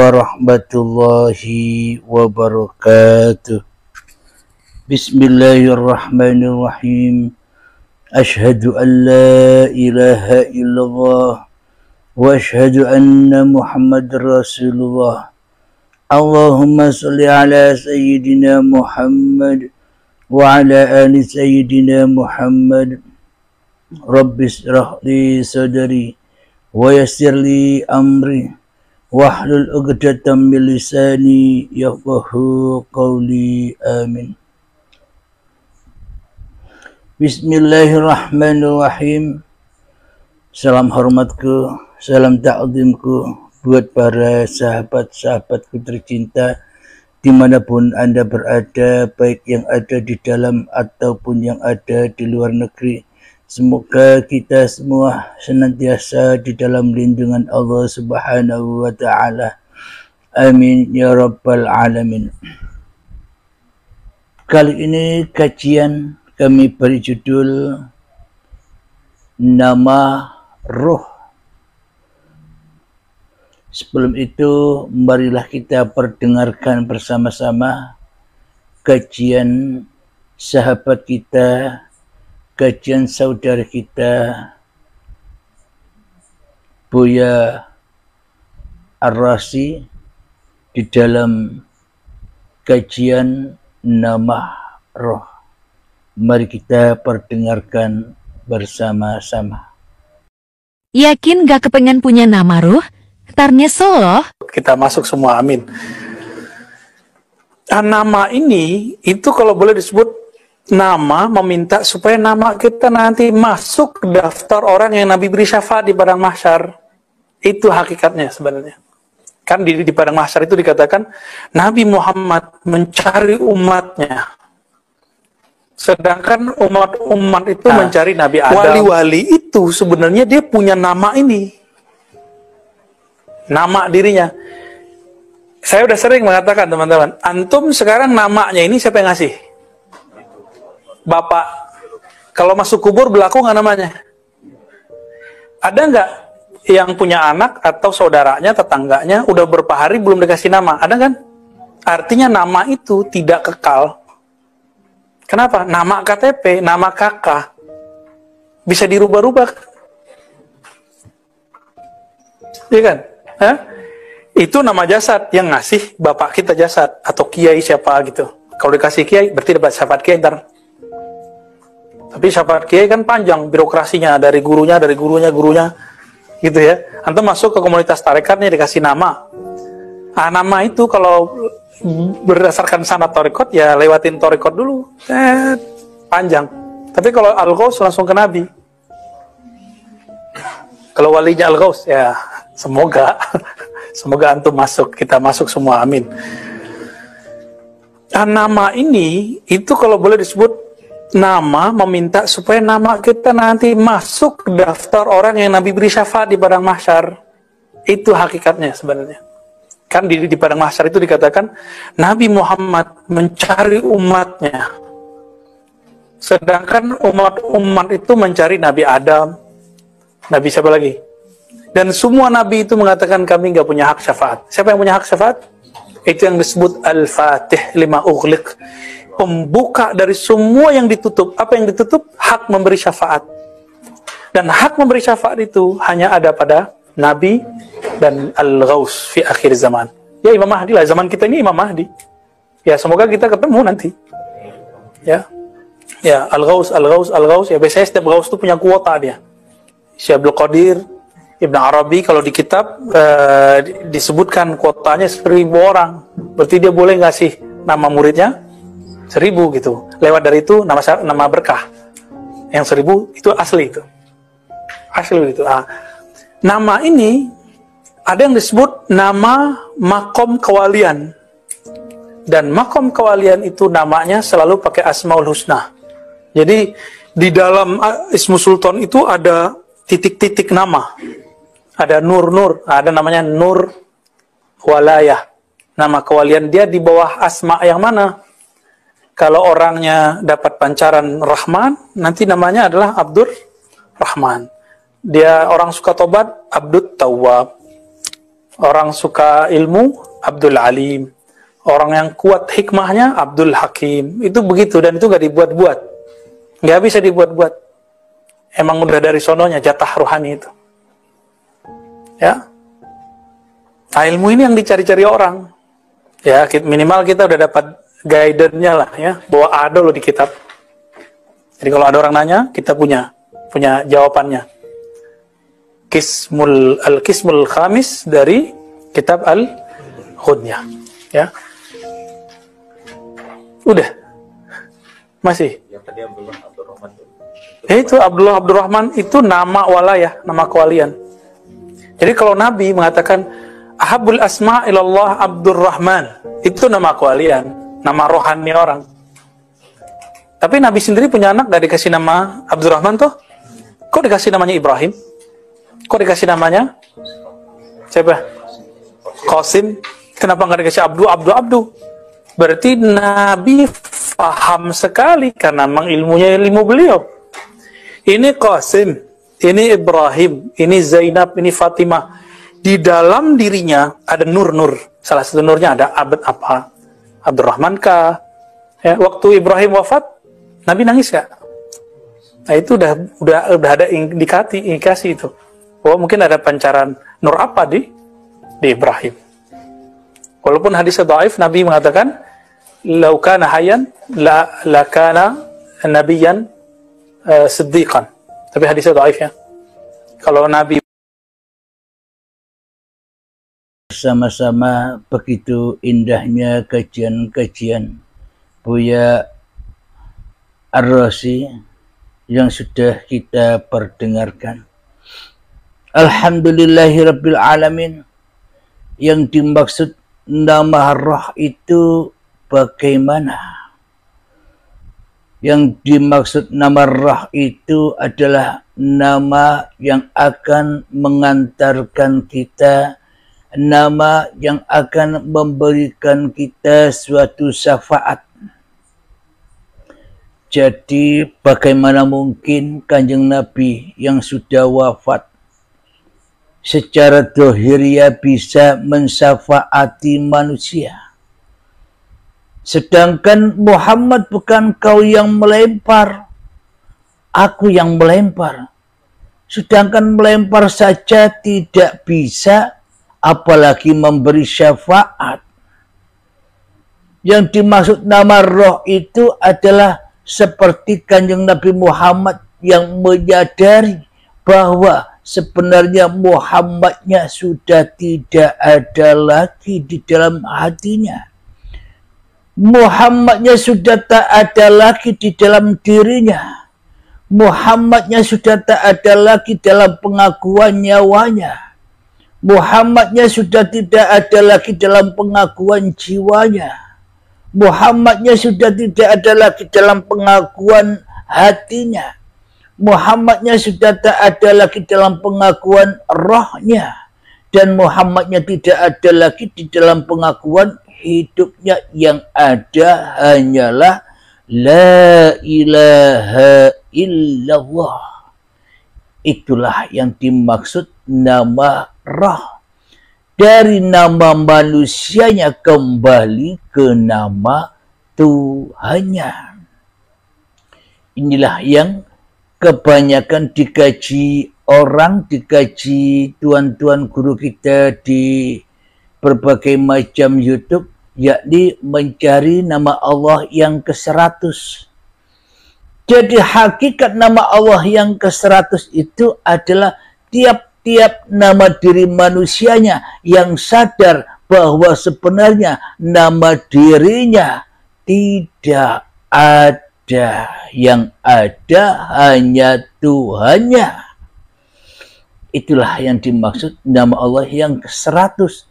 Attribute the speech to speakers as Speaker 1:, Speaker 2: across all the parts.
Speaker 1: warahmatullahi wabarakatuh. Bismillahirrahmanirrahim. Ashhadu an la ilaha illallah wa ashhadu anna Muhammadar Rasulullah. Allahumma salli ala sayyidina Muhammad wa ala ali sayyidina Muhammad. Rabbi israh li sadri wa yassir li amri wahlul 'uqdatam min lisani yafqahu qawli. Amin. Bismillahirrahmanirrahim. Salam hormatku, salam ta'zimku buat para sahabat-sahabatku tercinta dimanapun Anda berada, baik yang ada di dalam ataupun yang ada di luar negeri. Semoga kita semua senantiasa di dalam lindungan Allah Subhanahu wa Ta'ala. Amin ya Rabbal Alamin. Kali ini kajian kami beri judul Nama Ruh. Sebelum itu, marilah kita perdengarkan bersama-sama kajian sahabat kita, kajian saudara kita, Buya Ar-Razi di dalam kajian Nama Roh. Mari kita perdengarkan bersama-sama.
Speaker 2: Yakin gak kepengen punya nama ruh? Tarnya Solo.
Speaker 3: Kita masuk semua, amin. Nama ini, itu kalau boleh disebut nama, meminta supaya nama kita nanti masuk ke daftar orang yang Nabi beri syafaat di padang mahsyar. Itu hakikatnya sebenarnya. Kan di padang mahsyar itu dikatakan, Nabi Muhammad mencari umatnya. Sedangkan umat-umat itu mencari Nabi Adam. Wali-wali itu sebenarnya dia punya nama ini. Nama dirinya. Saya udah sering mengatakan teman-teman, antum sekarang namanya ini siapa yang ngasih? Bapak. Kalau masuk kubur berlaku nggak namanya? Ada nggak yang punya anak atau saudaranya, tetangganya udah berapa hari belum dikasih nama? Ada kan? Artinya nama itu tidak kekal. Kenapa? Nama KTP, nama kakak bisa dirubah-rubah. Iya kan? Hah? Itu nama jasad yang ngasih bapak kita jasad atau kiai siapa gitu. Kalau dikasih kiai berarti dapat syafaat kiai ntar. Tapi syafaat kiai kan panjang birokrasinya, dari gurunya gitu ya. Antum masuk ke komunitas tarekatnya dikasih nama. Ah, nama itu kalau berdasarkan sanad tarekat ya lewatin tarekat dulu. Panjang. Tapi kalau Al-Ghaus langsung ke Nabi. Kalau walinya Al-Ghaus ya semoga antum masuk, kita masuk semua, amin. Nama ini itu kalau boleh disebut nama, meminta supaya nama kita nanti masuk ke daftar orang yang Nabi beri syafaat di padang mahsyar. Itu hakikatnya sebenarnya. Kan di padang mahsyar itu dikatakan Nabi Muhammad mencari umatnya. Sedangkan umat itu mencari Nabi Adam. Nabi siapa lagi? Dan semua Nabi itu mengatakan kami nggak punya hak syafaat. Siapa yang punya hak syafaat? Itu yang disebut Al-Fatih lima ughliq. Pembuka dari semua yang ditutup. Apa yang ditutup? Hak memberi syafaat. Dan hak memberi syafaat itu hanya ada pada Nabi dan Al-Ghaus fi akhir zaman. Ya Imam Mahdi lah, zaman kita ini Imam Mahdi. Ya semoga kita ketemu nanti. Ya. Ya Al-Ghaus ya biasanya setiap Ghaus itu punya kuota dia. Syekh Abdul Qadir, Ibn Arabi kalau di kitab disebutkan kuotanya 1000 orang. Berarti dia boleh ngasih nama muridnya 1000 gitu. Lewat dari itu nama berkah. Yang 1000 itu asli itu. Asli itu. Nama ini ada yang disebut nama makom kewalian. Dan makom kewalian itu namanya selalu pakai Asmaul Husna. Jadi di dalam Ismu Sultan itu ada titik-titik nama. Ada nur-nur, ada namanya Nur Walayah. Nama kewalian dia di bawah asma yang mana? Kalau orangnya dapat pancaran Rahman, nanti namanya adalah Abdur Rahman. Dia orang suka tobat, Abdut Tawwab. Orang suka ilmu, Abdul Alim. Orang yang kuat hikmahnya, Abdul Hakim. Itu begitu, dan itu gak dibuat-buat. Gak bisa dibuat-buat. Emang udah dari sononya, jatah rohani itu. Ya. Nah, ilmu ini yang dicari-cari orang. Ya, minimal kita udah dapat guidance-nya lah ya, bahwa ada loh di kitab. Jadi kalau ada orang nanya, kita punya jawabannya. Al-Qismul Khamis dari kitab Al-Ghunyah. Ya. Udah. Masih.
Speaker 4: Yang tadi Abdullah Abdurrahman.
Speaker 3: Itu Abdurrahman itu nama walayah, nama kewalian. Jadi kalau Nabi mengatakan Ahabul asma ilallah Abdurrahman, itu nama kewalian, nama rohani orang. Tapi Nabi sendiri punya anak, gak dikasih nama Abdurrahman toh? Kok dikasih namanya Ibrahim? Kok dikasih namanya siapa? Qasim. Kenapa gak dikasih Abdu? Berarti Nabi paham sekali, karena memang ilmunya ilmu beliau. Ini Qasim, ini Ibrahim, ini Zainab, ini Fatimah. Di dalam dirinya ada nur-nur. Salah satu nurnya ada abad apa? Abdurrahman kah? Ya, waktu Ibrahim wafat, Nabi nangis gak? Nah, itu udah ada indikasi itu. Bahwa mungkin ada pancaran nur apa di Ibrahim. Walaupun hadisnya dhaif, Nabi mengatakan, "Lau kana hayyan la kana nabiyyan siddiqan." Tapi hadisnya dhaif ya. Kalau Nabi
Speaker 1: Sama-sama begitu indahnya kajian-kajian Buya Ar-Razi yang sudah kita perdengarkan. Alhamdulillahirabbil alamin. Yang dimaksud nama Roh itu bagaimana? Yang dimaksud nama Roh itu adalah nama yang akan mengantarkan kita, nama yang akan memberikan kita suatu syafaat. Jadi bagaimana mungkin Kanjeng Nabi yang sudah wafat secara dohiriyah bisa mensyafaati manusia? Sedangkan Muhammad bukan kau yang melempar, aku yang melempar. Sedangkan melempar saja tidak bisa, apalagi memberi syafaat. Yang dimaksud nama Roh itu adalah seperti Kanjeng Nabi Muhammad yang menyadari bahwa sebenarnya Muhammadnya sudah tidak ada lagi di dalam hatinya. Muhammadnya sudah tak ada lagi di dalam dirinya. Muhammadnya sudah tak ada lagi dalam pengakuan nyawanya. Muhammadnya sudah tidak ada lagi dalam pengakuan jiwanya. Muhammadnya sudah tidak ada lagi dalam pengakuan hatinya. Muhammadnya sudah tak ada lagi dalam pengakuan rohnya. Dan Muhammadnya tidak ada lagi di dalam pengakuan hidupnya. Yang ada hanyalah La ilaha illallah. Itulah yang dimaksud nama Roh. Dari nama manusianya kembali ke nama Tuhannya. Inilah yang kebanyakan dikaji orang, dikaji tuan-tuan guru kita di berbagai macam YouTube, yakni mencari nama Allah yang ke-100. Jadi hakikat nama Allah yang ke-100 itu adalah tiap-tiap nama diri manusianya yang sadar bahwa sebenarnya nama dirinya tidak ada. Yang ada hanya Tuhannya. Itulah yang dimaksud nama Allah yang ke-100.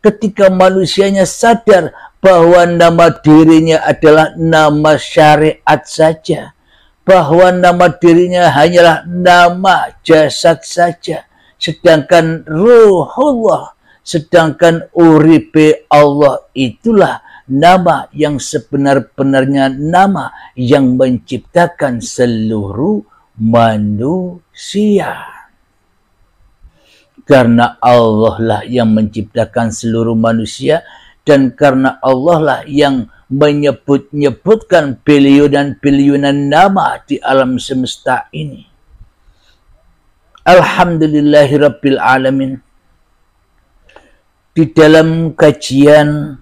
Speaker 1: Ketika manusianya sadar bahwa nama dirinya adalah nama syariat saja, bahwa nama dirinya hanyalah nama jasad saja, sedangkan ruhullah, sedangkan uripe Allah itulah nama yang sebenar-benarnya, nama yang menciptakan seluruh manusia. Karena Allah lah yang menciptakan seluruh manusia, dan karena Allah lah yang menyebut-nyebutkan biliunan-biliunan nama di alam semesta ini. Alhamdulillahirabbil alamin. Di dalam kajian,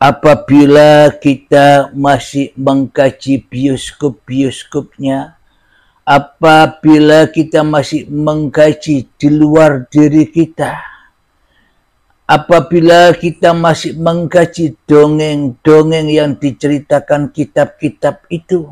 Speaker 1: apabila kita masih mengkaji bioskop-bioskopnya, apabila kita masih mengkaji di luar diri kita, apabila kita masih mengkaji dongeng-dongeng yang diceritakan kitab-kitab itu,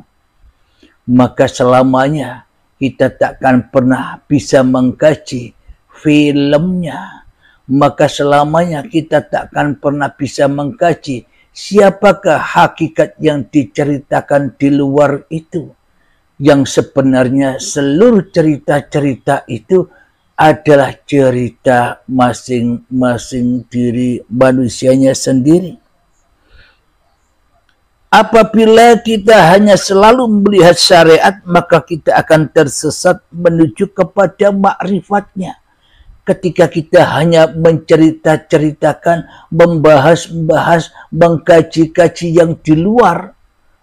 Speaker 1: maka selamanya kita takkan pernah bisa mengkaji filmnya. Maka selamanya kita takkan pernah bisa mengkaji siapakah hakikat yang diceritakan di luar itu. Yang sebenarnya seluruh cerita-cerita itu adalah cerita masing-masing diri manusianya sendiri. Apabila kita hanya selalu melihat syariat, maka kita akan tersesat menuju kepada makrifatnya. Ketika kita hanya mencerita-ceritakan, membahas-bahas, mengkaji-kaji yang di luar,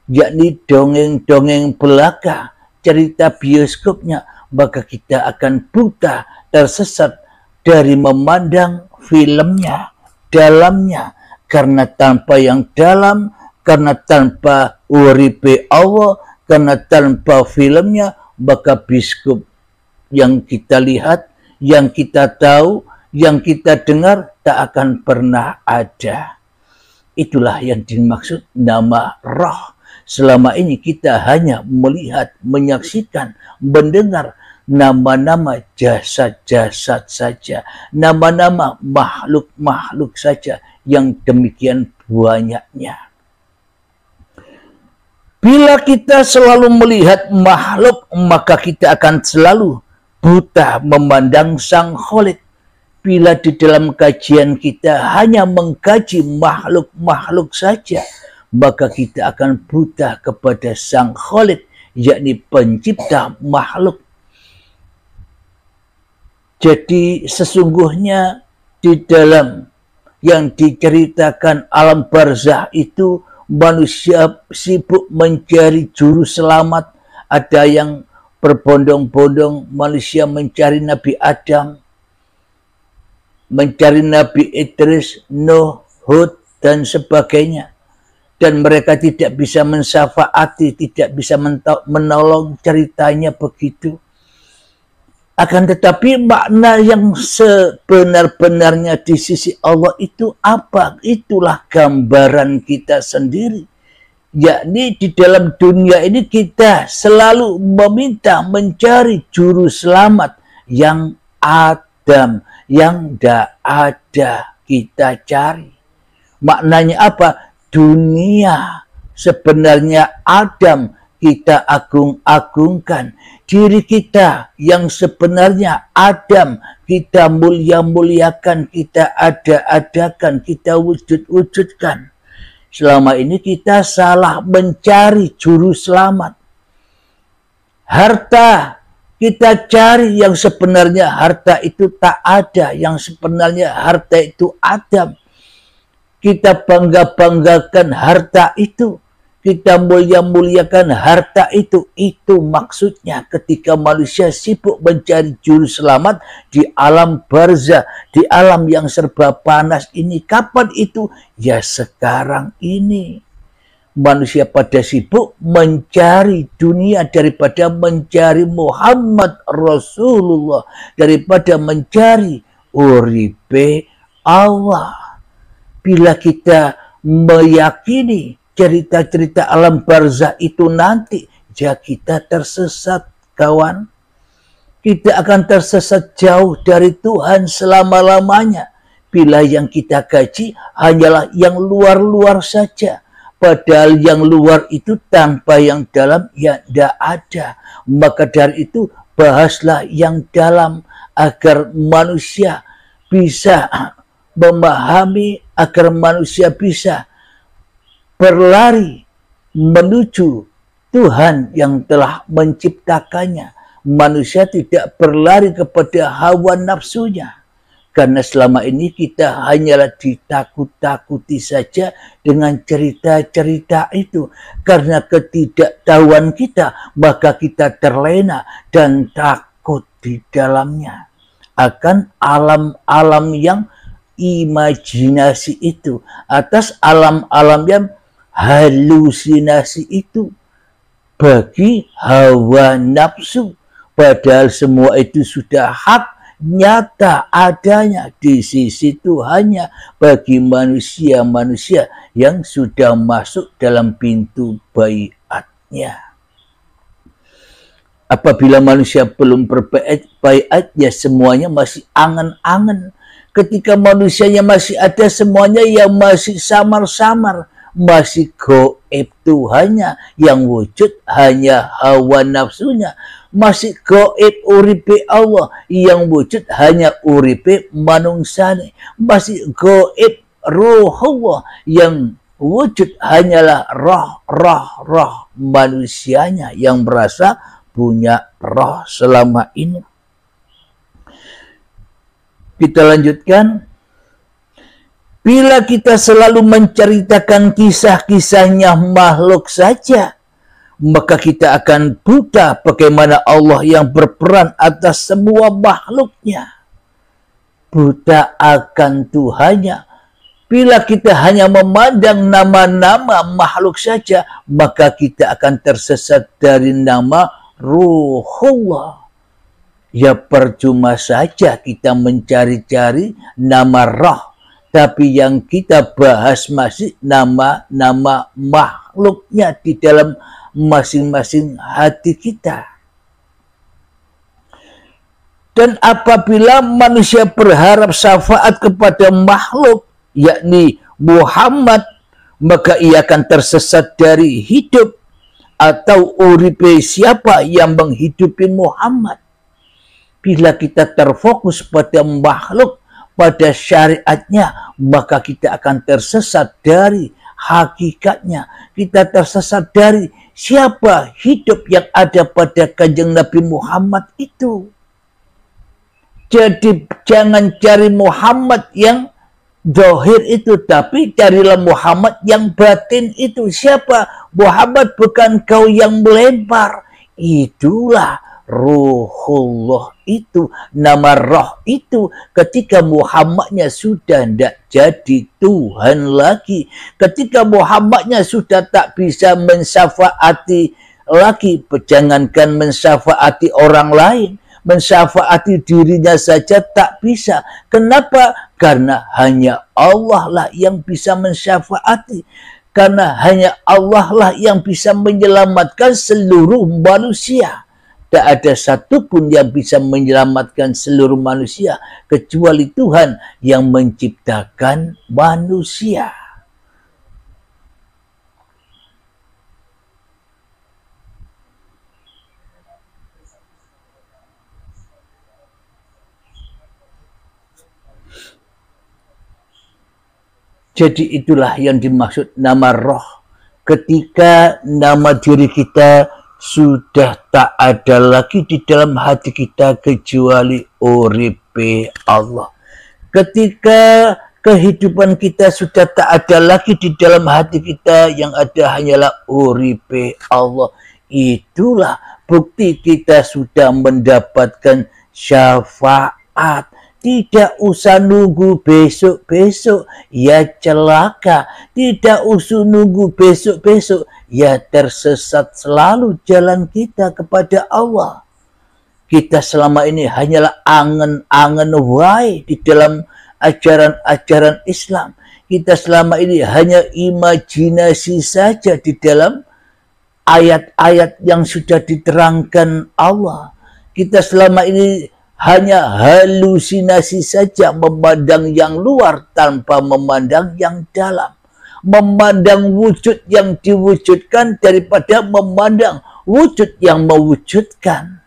Speaker 1: yakni dongeng-dongeng belaka, cerita bioskopnya, maka kita akan buta, tersesat dari memandang filmnya, dalamnya. Karena tanpa yang dalam, karena tanpa uripe Allah, karena tanpa filmnya, maka bioskop yang kita lihat, yang kita tahu, yang kita dengar tak akan pernah ada. Itulah yang dimaksud nama roh. Selama ini kita hanya melihat, menyaksikan, mendengar nama-nama jasad-jasad saja, nama-nama makhluk-makhluk saja yang demikian banyaknya. Bila kita selalu melihat makhluk, maka kita akan selalu buta memandang Sang Khalik. Bila di dalam kajian kita hanya mengkaji makhluk-makhluk saja, maka kita akan buta kepada Sang Khalik, yakni pencipta makhluk. Jadi sesungguhnya di dalam yang diceritakan alam barzah itu, manusia sibuk mencari juru selamat. Ada yang berbondong-bondong manusia mencari Nabi Adam, mencari Nabi Idris, Nuh, Hud, dan sebagainya. Dan mereka tidak bisa mensyafaati, tidak bisa menolong, ceritanya begitu. Akan tetapi makna yang sebenar-benarnya di sisi Allah itu apa? Itulah gambaran kita sendiri. Yakni di dalam dunia ini kita selalu meminta mencari juru selamat yang Adam, yang tidak ada kita cari. Maknanya apa? Dunia sebenarnya Adam kita agung-agungkan. Diri kita yang sebenarnya Adam kita mulia-muliakan, kita ada-adakan, kita wujud-wujudkan. Selama ini kita salah mencari juru selamat. Harta kita cari yang sebenarnya harta itu tak ada. Yang sebenarnya harta itu Adam. Kita bangga-banggakan harta itu. Kita mulia-muliakan harta itu. Itu maksudnya ketika manusia sibuk mencari juru selamat di alam barzah, di alam yang serba panas ini. Kapan itu? Ya sekarang ini. Manusia pada sibuk mencari dunia daripada mencari Muhammad Rasulullah, daripada mencari uripe Allah. Bila kita meyakini cerita-cerita alam barzah itu nanti, ya kita tersesat, kawan. Kita akan tersesat jauh dari Tuhan selama-lamanya. Bila yang kita kaji hanyalah yang luar-luar saja. Padahal yang luar itu tanpa yang dalam ya tidak ada. Maka dari itu bahaslah yang dalam agar manusia bisa memahami, agar manusia bisa berlari menuju Tuhan yang telah menciptakannya, manusia tidak berlari kepada hawa nafsunya. Karena selama ini kita hanyalah ditakut-takuti saja dengan cerita-cerita itu. Karena ketidaktahuan kita, maka kita terlena dan takut di dalamnya akan alam-alam yang imajinasi itu, atas alam-alam yang halusinasi itu bagi hawa nafsu. Padahal semua itu sudah hak, nyata adanya di sisi Tuhannya bagi manusia-manusia yang sudah masuk dalam pintu baiatnya. Apabila manusia belum berbaiat, ya semuanya masih angan-angan. Ketika manusianya masih ada, semuanya yang masih samar-samar, masih goib Tuhannya, yang wujud hanya hawa nafsunya, masih goib uripe Allah, yang wujud hanya uripe manungsane, masih goib ruh Allah, yang wujud hanyalah roh manusianya yang merasa punya roh selama ini. Kita lanjutkan. Bila kita selalu menceritakan kisah-kisahnya makhluk saja, maka kita akan buta bagaimana Allah yang berperan atas semua makhluknya. Buta akan Tuhannya. Bila kita hanya memandang nama-nama makhluk saja, maka kita akan tersesat dari nama Ruhullah. Ya percuma saja kita mencari-cari nama roh, tapi yang kita bahas masih nama-nama makhluknya di dalam masing-masing hati kita. Dan apabila manusia berharap syafaat kepada makhluk, yakni Muhammad, maka ia akan tersesat dari hidup atau uripe siapa yang menghidupi Muhammad. Bila kita terfokus pada makhluk, pada syariatnya, maka kita akan tersesat dari hakikatnya. Kita tersesat dari siapa hidup yang ada pada kanjeng Nabi Muhammad itu. Jadi jangan cari Muhammad yang zahir itu, tapi carilah Muhammad yang batin itu. Siapa? Muhammad bukan kau yang melempar. Itulah Ruhullah itu, nama roh itu. Ketika Muhammadnya sudah tidak jadi Tuhan lagi, ketika Muhammadnya sudah tak bisa mensyafaati lagi, jangankan mensyafaati orang lain, mensyafaati dirinya saja tak bisa. Kenapa? Karena hanya Allah lah yang bisa mensyafaati. Karena hanya Allah lah yang bisa menyelamatkan seluruh manusia. Tak ada satupun yang bisa menyelamatkan seluruh manusia kecuali Tuhan yang menciptakan manusia. Jadi itulah yang dimaksud nama roh. Ketika nama diri kita sudah tak ada lagi di dalam hati kita kecuali uripe Allah. Ketika kehidupan kita sudah tak ada lagi di dalam hati kita, yang ada hanyalah uripe Allah. Itulah bukti kita sudah mendapatkan syafaat. Tidak usah nunggu besok-besok, ya celaka. Tidak usah nunggu besok-besok, ya tersesat selalu jalan kita kepada Allah. Kita selama ini hanyalah angan-angan wae di dalam ajaran-ajaran Islam. Kita selama ini hanya imajinasi saja di dalam ayat-ayat yang sudah diterangkan Allah. Kita selama ini hanya halusinasi saja, memandang yang luar tanpa memandang yang dalam. Memandang wujud yang diwujudkan daripada memandang wujud yang mewujudkan.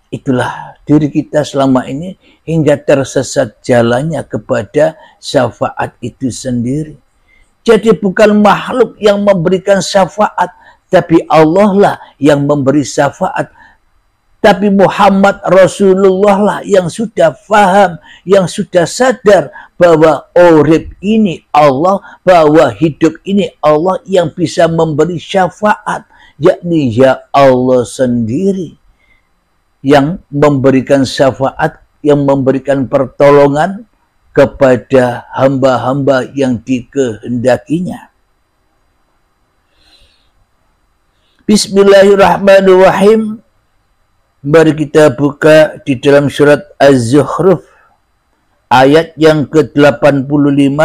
Speaker 1: Itulah diri kita selama ini hingga tersesat jalannya kepada syafaat itu sendiri. Jadi bukan makhluk yang memberikan syafaat, tapi Allah lah yang memberi syafaat Tapi Muhammad Rasulullah lah yang sudah faham, yang sudah sadar bahwa urip ini Allah, bahwa hidup ini Allah yang bisa memberi syafaat, yakni ya Allah sendiri yang memberikan syafaat, yang memberikan pertolongan kepada hamba-hamba yang dikehendakinya. Bismillahirrahmanirrahim. Mari kita buka di dalam surat Az-Zukhruf ayat yang ke-85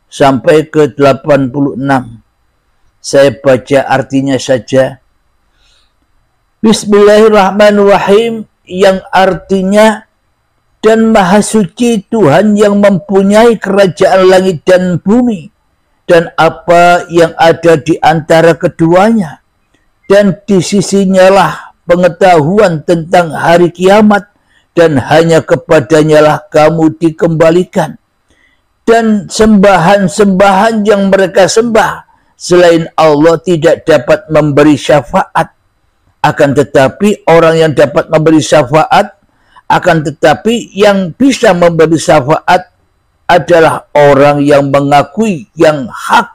Speaker 1: sampai ke-86. Saya baca artinya saja. Bismillahirrahmanirrahim, yang artinya, dan maha suci Tuhan yang mempunyai kerajaan langit dan bumi dan apa yang ada di antara keduanya, dan di sisinya lah pengetahuan tentang hari kiamat, dan hanya kepadanya lah kamu dikembalikan. Dan sembahan-sembahan yang mereka sembah selain Allah tidak dapat memberi syafaat. Akan tetapi orang yang dapat memberi syafaat, akan tetapi yang bisa memberi syafaat adalah orang yang mengakui yang hak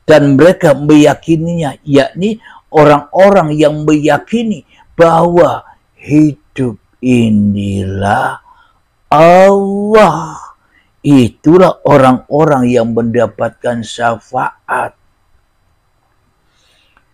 Speaker 1: dan mereka meyakininya, yakni orang-orang yang meyakini bahwa hidup inilah Allah. Itulah orang-orang yang mendapatkan syafaat.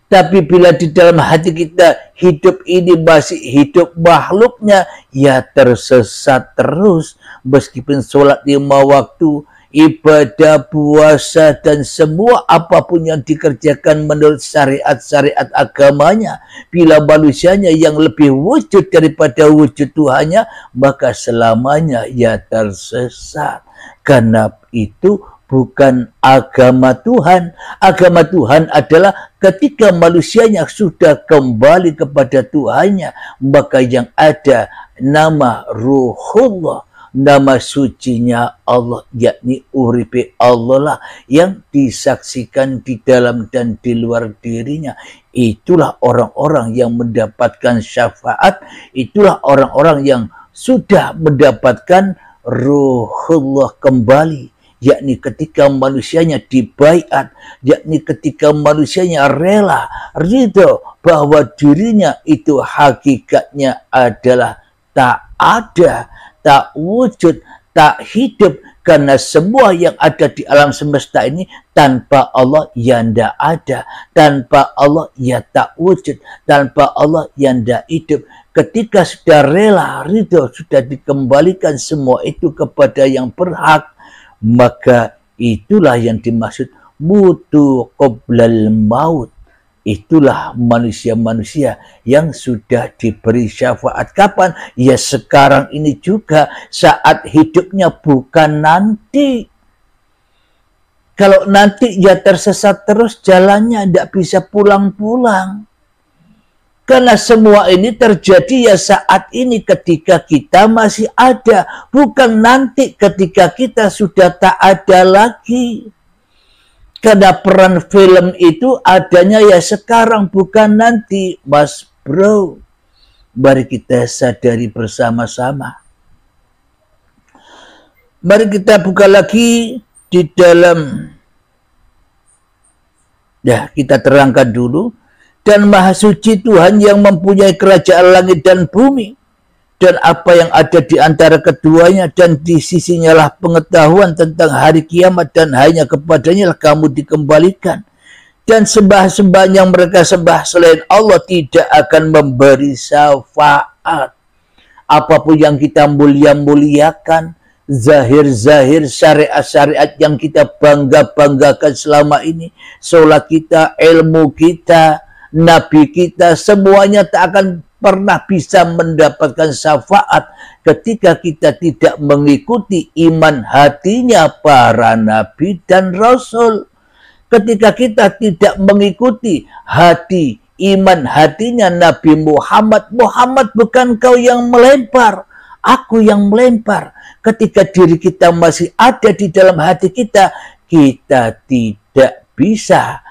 Speaker 1: Tapi bila di dalam hati kita hidup ini masih hidup makhluknya, ya tersesat terus. Meskipun sholat 5 waktu, ibadah, puasa, dan semua apapun yang dikerjakan menurut syariat-syariat agamanya, bila manusianya yang lebih wujud daripada wujud Tuhannya, maka selamanya ia tersesat. Karena itu bukan agama Tuhan. Agama Tuhan adalah ketika manusianya sudah kembali kepada Tuhannya, maka yang ada nama Ruhullah, nama sucinya Allah, yakni uripe Allah lah yang disaksikan di dalam dan di luar dirinya. Itulah orang-orang yang mendapatkan syafaat, itulah orang-orang yang sudah mendapatkan Ruhullah kembali, yakni ketika manusianya dibaiat, yakni ketika manusianya rela, ridho bahwa dirinya itu hakikatnya adalah tak ada, tak wujud, tak hidup, karena semua yang ada di alam semesta ini tanpa Allah ya tidak ada, tanpa Allah ya tak wujud, tanpa Allah ya tidak hidup. Ketika sudah rela, ridho, sudah dikembalikan semua itu kepada yang berhak, maka itulah yang dimaksud mutu qoblal maut. Itulah manusia-manusia yang sudah diberi syafaat. Kapan? Ya sekarang ini juga, saat hidupnya, bukan nanti. Kalau nanti ya tersesat terus jalannya, tidak bisa pulang-pulang. Karena semua ini terjadi ya saat ini ketika kita masih ada. Bukan nanti ketika kita sudah tak ada lagi. Karena peran film itu adanya ya sekarang, bukan nanti, Mas Bro. Mari kita sadari bersama-sama. Mari kita buka lagi di dalam, ya kita terangkan dulu. Dan maha suci Tuhan yang mempunyai kerajaan langit dan bumi, dan apa yang ada di antara keduanya, dan di sisinya lah pengetahuan tentang hari kiamat, dan hanya kepadanya lah kamu dikembalikan. Dan sembah-sembah yang mereka sembah selain Allah tidak akan memberi syafaat. Apapun yang kita mulia-muliakan, zahir-zahir syariat-syariat yang kita bangga-banggakan selama ini, sholat kita, ilmu kita, Nabi kita, semuanya tak akan pernah bisa mendapatkan syafaat ketika kita tidak mengikuti iman hatinya para nabi dan rasul. Ketika kita tidak mengikuti hati, iman hatinya Nabi Muhammad. Muhammad, bukan kau yang melempar, aku yang melempar. Ketika diri kita masih ada di dalam hati kita, kita tidak bisa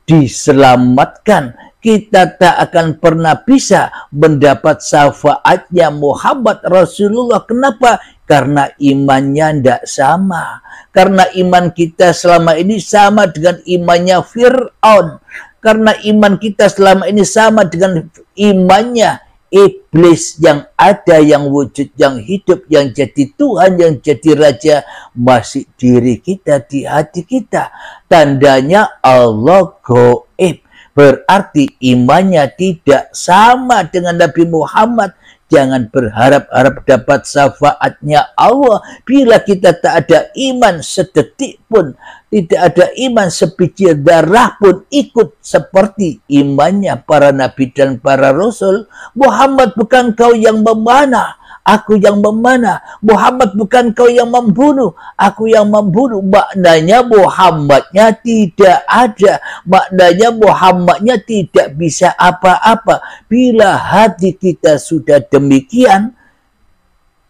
Speaker 1: diselamatkan, kita tak akan pernah bisa mendapat syafaatnya Muhammad Rasulullah. Kenapa? Karena imannya tidak sama. Karena iman kita selama ini sama dengan imannya Fir'aun. Karena iman kita selama ini sama dengan imannya iblis, yang ada, yang wujud, yang hidup, yang jadi Tuhan, yang jadi Raja, masih diri kita, di hati kita. Tandanya Allah gaib. Berarti imannya tidak sama dengan Nabi Muhammad. Jangan berharap-harap dapat syafaatnya Allah bila kita tak ada iman sedetik pun, tidak ada iman sebiji darah pun ikut seperti imannya para nabi dan para rasul. Muhammad bukan kau yang memanah, aku yang memanah. Muhammad bukan kau yang membunuh, aku yang membunuh. Maknanya Muhammadnya tidak ada. Maknanya Muhammadnya tidak bisa apa-apa. Bila hati kita sudah demikian,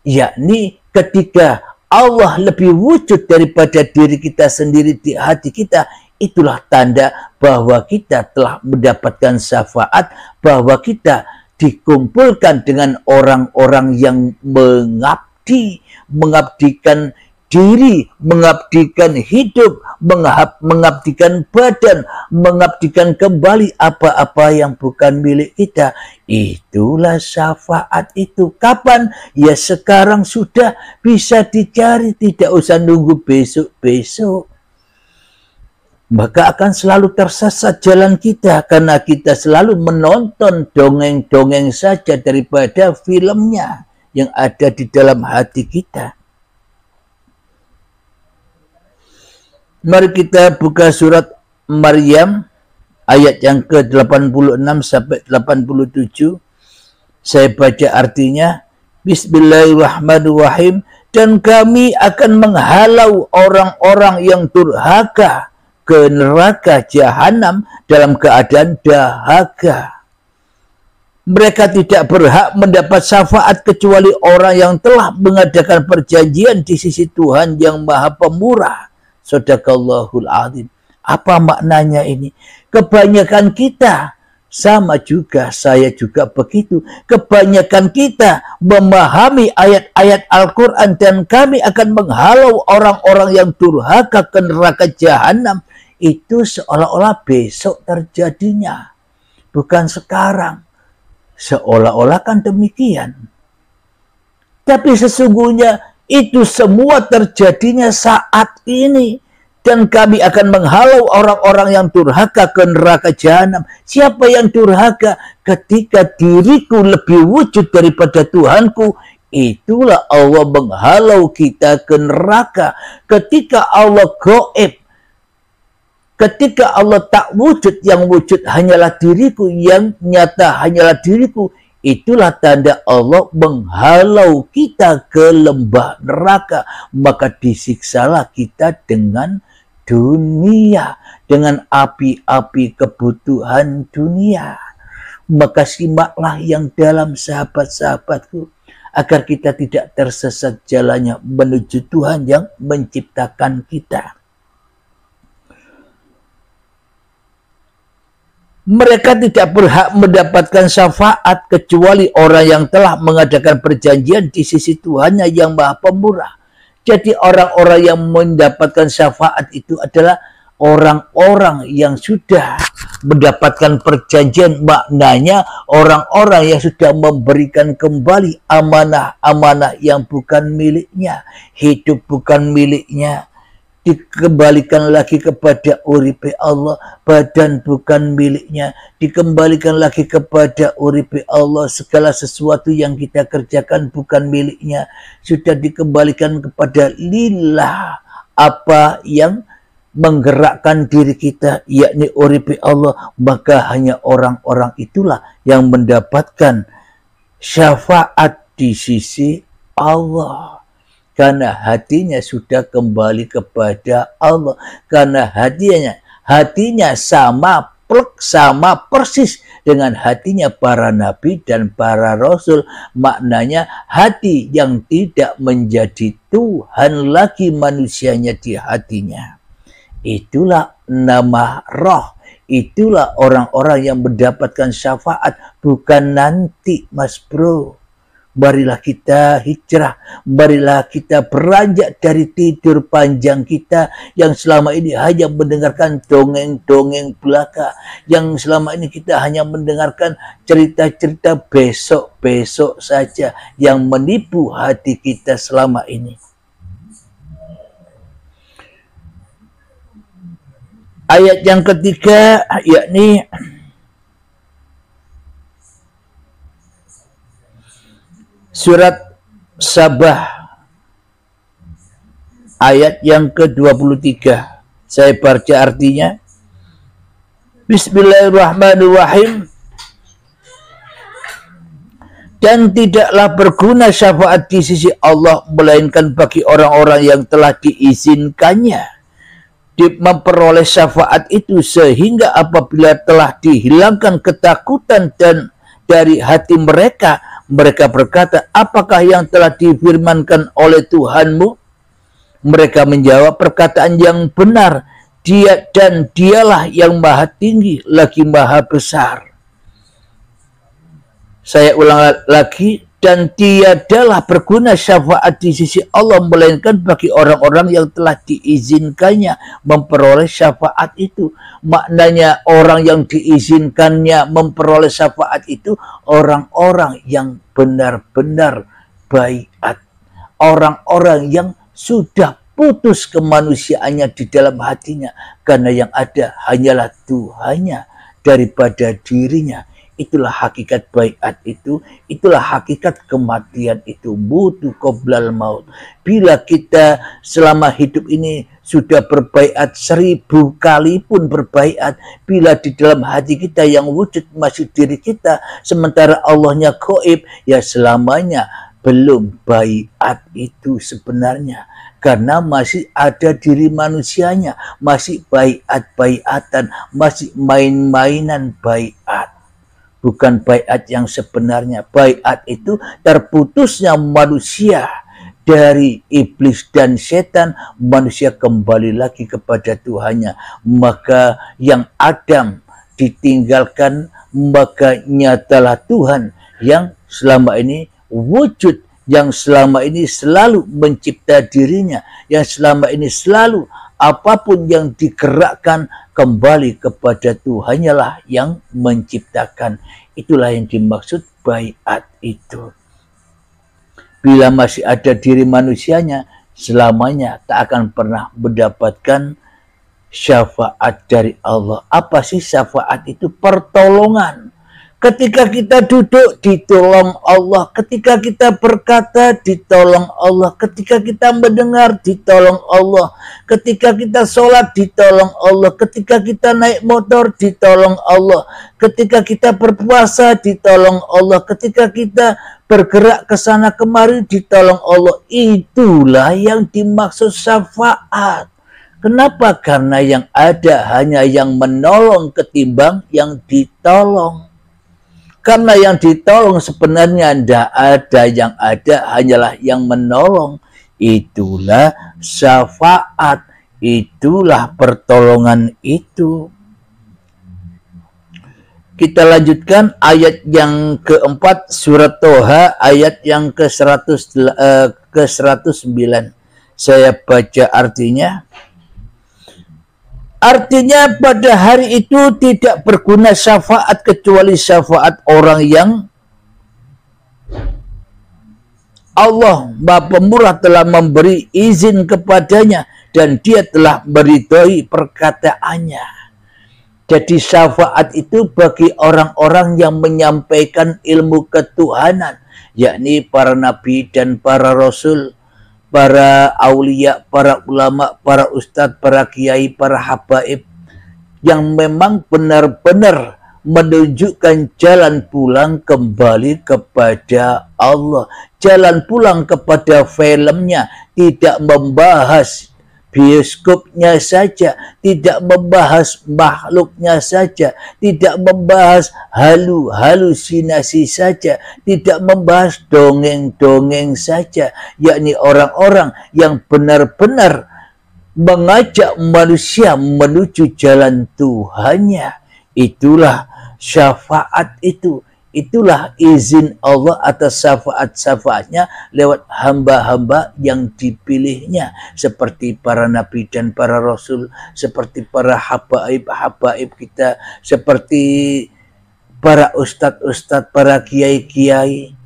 Speaker 1: yakni ketika Allah lebih wujud daripada diri kita sendiri di hati kita, itulah tanda bahwa kita telah mendapatkan syafaat, bahwa kita dikumpulkan dengan orang-orang yang mengabdi, mengabdikan diri, mengabdikan hidup, mengabdikan badan, mengabdikan kembali apa-apa yang bukan milik kita. Itulah syafaat itu. Kapan? Ya sekarang sudah bisa dicari, tidak usah nunggu besok-besok. Maka akan selalu tersesat jalan kita, karena kita selalu menonton dongeng-dongeng saja daripada filmnya yang ada di dalam hati kita. Mari kita buka surat Maryam ayat yang ke-86 sampai 87. Saya baca artinya. Bismillahirrahmanirrahim. Dan kami akan menghalau orang-orang yang durhaka ke neraka jahanam dalam keadaan dahaga. Mereka tidak berhak mendapat syafaat kecuali orang yang telah mengadakan perjanjian di sisi Tuhan yang Maha Pemurah. Shadaqallahul azim. Apa maknanya ini? Kebanyakan kita sama juga, saya juga begitu. Kebanyakan kita memahami ayat-ayat Al-Quran dan kami akan menghalau orang-orang yang durhaka ke neraka jahanam. Itu seolah-olah besok terjadinya, bukan sekarang. Seolah-olah kan demikian. Tapi sesungguhnya itu semua terjadinya saat ini. Dan kami akan menghalau orang-orang yang durhaka ke neraka jahanam. Siapa yang durhaka? Ketika diriku lebih wujud daripada Tuhanku, itulah Allah menghalau kita ke neraka. Ketika Allah gaib, ketika Allah tak wujud, yang wujud hanyalah diriku, yang nyata hanyalah diriku, itulah tanda Allah menghalau kita ke lembah neraka. Maka disiksalah kita dengan dunia, dengan api-api kebutuhan dunia. Maka simaklah yang dalam, sahabat-sahabatku, agar kita tidak tersesat jalannya menuju Tuhan yang menciptakan kita. Mereka tidak berhak mendapatkan syafaat kecuali orang yang telah mengadakan perjanjian di sisi Tuhannya yang Maha Pemurah. Jadi orang-orang yang mendapatkan syafaat itu adalah orang-orang yang sudah mendapatkan perjanjian. Maknanya orang-orang yang sudah memberikan kembali amanah-amanah yang bukan miliknya. Hidup bukan miliknya, dikembalikan lagi kepada uripe Allah. Badan bukan miliknya, dikembalikan lagi kepada uripe Allah. Segala sesuatu yang kita kerjakan bukan miliknya, sudah dikembalikan kepada lillah. Apa yang menggerakkan diri kita, yakni uripe Allah, maka hanya orang-orang itulah yang mendapatkan syafaat di sisi Allah. Karena hatinya sudah kembali kepada Allah. Karena hatinya sama persis dengan hatinya para nabi dan para rasul. Maknanya hati yang tidak menjadi Tuhan lagi manusianya di hatinya. Itulah nama roh. itulah orang-orang yang mendapatkan syafaat, bukan nanti, Mas Bro. Marilah kita hijrah, marilah kita beranjak dari tidur panjang kita yang selama ini hanya mendengarkan dongeng-dongeng belaka, yang selama ini kita hanya mendengarkan cerita-cerita besok-besok saja yang menipu hati kita selama ini. Ayat yang ketiga, yakni surat Sabah ayat yang ke-23. Saya baca artinya. Bismillahirrahmanirrahim. Dan tidaklah berguna syafaat di sisi Allah melainkan bagi orang-orang yang telah diizinkannya memperoleh syafaat itu, sehingga apabila telah dihilangkan ketakutan dan dari hati mereka, mereka berkata, apakah yang telah difirmankan oleh Tuhanmu? Mereka menjawab, perkataan yang benar, Dia dan Dialah yang maha tinggi lagi maha besar. Saya ulang lagi, dan tiadalah berguna syafaat di sisi Allah melainkan bagi orang-orang yang telah diizinkannya memperoleh syafaat itu. Maknanya orang yang diizinkannya memperoleh syafaat itu orang-orang yang benar-benar baiat, orang-orang yang sudah putus kemanusiaannya di dalam hatinya, karena yang ada hanyalah Tuhannya daripada dirinya. Itulah hakikat baiat itu, itulah hakikat kematian itu, mutu qoblal maut. Bila kita selama hidup ini sudah berbaiat 1000 kali pun berbaiat, bila di dalam hati kita yang wujud masih diri kita, sementara Allahnya gaib, ya selamanya belum baiat itu sebenarnya. Karena masih ada diri manusianya, masih baiat-baiatan, masih main-mainan baiat. Bukan baiat yang sebenarnya. Baiat itu terputusnya manusia dari iblis dan setan, manusia kembali lagi kepada Tuhannya. Maka yang Adam ditinggalkan, maka nyatalah Tuhan yang selama ini wujud, yang selama ini selalu mencipta dirinya, yang selama ini selalu apapun yang digerakkan kembali kepada Tuhannya lah yang menciptakan. Itulah yang dimaksud baiat itu. Bila masih ada diri manusianya, selamanya tak akan pernah mendapatkan syafaat dari Allah. Apa sih syafaat itu? Pertolongan. Ketika kita duduk, ditolong Allah. Ketika kita berkata, ditolong Allah. Ketika kita mendengar, ditolong Allah. Ketika kita sholat, ditolong Allah. Ketika kita naik motor, ditolong Allah. Ketika kita berpuasa, ditolong Allah. Ketika kita bergerak ke sana kemari, ditolong Allah. Itulah yang dimaksud syafaat. Kenapa? Karena yang ada hanya yang menolong ketimbang yang ditolong. Karena yang ditolong sebenarnya tidak ada, yang ada hanyalah yang menolong. Itulah syafaat, itulah pertolongan itu. Kita lanjutkan ayat yang keempat, surat Toha, ayat yang ke-109. Saya baca artinya. Artinya pada hari itu tidak berguna syafaat kecuali syafaat orang yang Allah Maha Pemurah telah memberi izin kepadanya dan Dia telah meridhoi perkataannya. Jadi syafaat itu bagi orang-orang yang menyampaikan ilmu ketuhanan, yakni para nabi dan para rasul, para aulia, para ulama, para ustadz, para kiai, para habaib, yang memang benar-benar menunjukkan jalan pulang kembali kepada Allah. Jalan pulang kepada filmnya, tidak membahas bioskopnya saja, tidak membahas makhluknya saja, tidak membahas halusinasi saja, tidak membahas dongeng-dongeng saja, yakni orang-orang yang benar-benar mengajak manusia menuju jalan Tuhannya. Itulah syafaat itu. Itulah izin Allah atas syafaat-syafaatnya lewat hamba-hamba yang dipilihnya. Seperti para nabi dan para rasul, seperti para habaib kita, seperti para ustadz-ustadz, para kiai-kiai,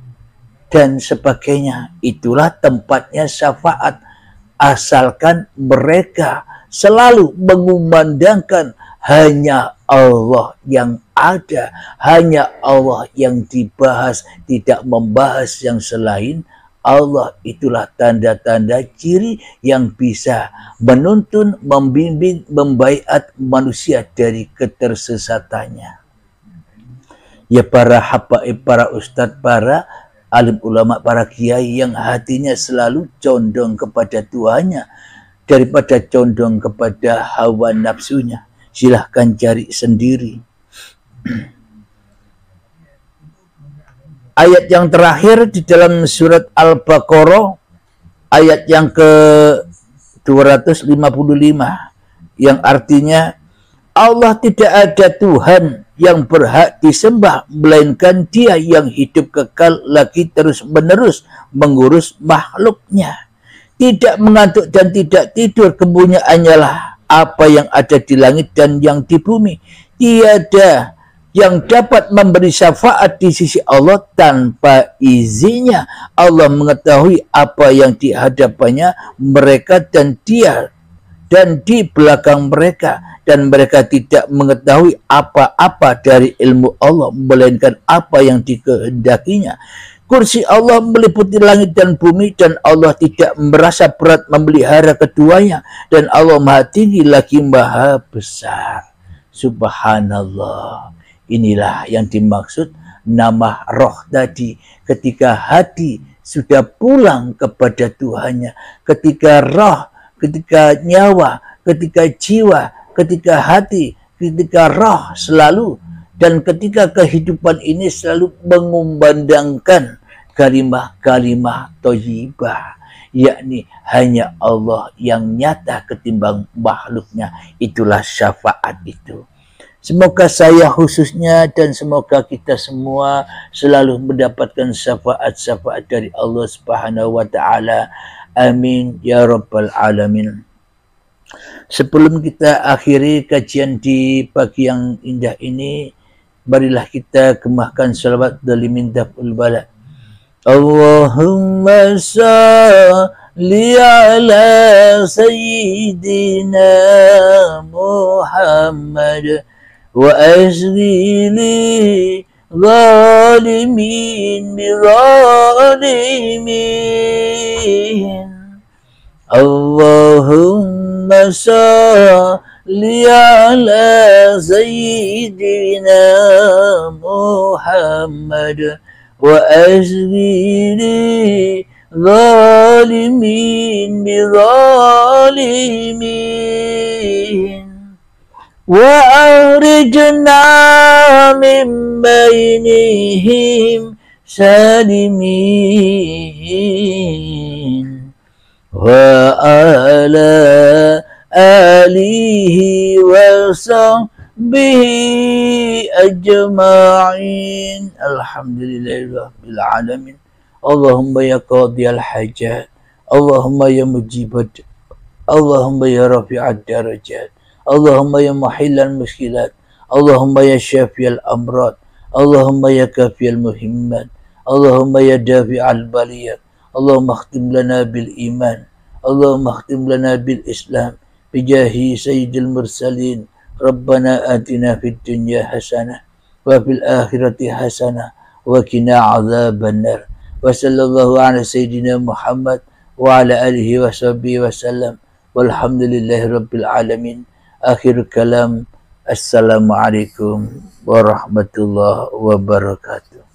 Speaker 1: dan sebagainya. Itulah tempatnya syafaat. Asalkan mereka selalu mengumandangkan hanya Allah yang ada, hanya Allah yang dibahas, tidak membahas yang selain Allah. Itulah tanda-tanda ciri yang bisa menuntun, membimbing, membaiat manusia dari ketersesatannya. Ya para habaib, para ustadz, para alim ulama, para kiai yang hatinya selalu condong kepada Tuhannya daripada condong kepada hawa nafsunya. Silahkan cari sendiri. Ayat yang terakhir di dalam surat Al-Baqarah, ayat yang ke-255, yang artinya Allah tidak ada Tuhan yang berhak disembah melainkan Dia yang hidup kekal lagi terus-menerus mengurus makhluknya. Tidak mengantuk dan tidak tidur, kepunyaannya lah apa yang ada di langit dan yang di bumi. Tiada yang dapat memberi syafaat di sisi Allah tanpa izinnya. Allah mengetahui apa yang di hadapannya mereka dan Dia dan di belakang mereka, dan mereka tidak mengetahui apa-apa dari ilmu Allah melainkan apa yang dikehendakinya. Kursi Allah meliputi langit dan bumi, dan Allah tidak merasa berat memelihara keduanya, dan Allah Maha Tinggi lagi Maha Besar. Subhanallah. Inilah yang dimaksud nama roh tadi. Ketika hati sudah pulang kepada Tuhannya, ketika roh, ketika nyawa, ketika jiwa, ketika hati, ketika roh selalu, dan ketika kehidupan ini selalu mengumandangkan kalimah-kalimah thayyibah, yakni hanya Allah yang nyata ketimbang makhluknya. Itulah syafaat itu. Semoga saya khususnya dan semoga kita semua selalu mendapatkan syafaat-syafaat dari Allah Subhanahu wa taala. Amin ya rabbal alamin. Sebelum kita akhiri kajian di pagi yang indah ini, marilah kita gemahkan salawat dari mindaful bala. Allahumma salli ala sayyidina Muhammad wa asghili zalimin biralimin. Allahumma salli ala sayyidina Muhammad wa asghili zalimin biralimin. وأخرجنا من بينهم سالمين وعلى آله وصحبه أجمعين. الحمد لله رب العالمين. اللهم يا قاضي الحاجات، اللهم يا مجيب، اللهم يا رافع الدرجات، اللهم يا محل المشكلات، اللهم يا شافي الأمراض، اللهم يا كافي المهمات، اللهم يا دافع البليات، اللهم اختم لنا بالإيمان، اللهم اختم لنا بالإسلام بجاه سيد المرسلين. ربنا آتنا في الدنيا حسنة وفي الآخرة حسنة وقنا عذاب النار. وصلى الله على سيدنا محمد وعلى آله وصحبه وسلم والحمد لله رب العالمين. Akhir kalam, assalamualaikum warahmatullahi wabarakatuh.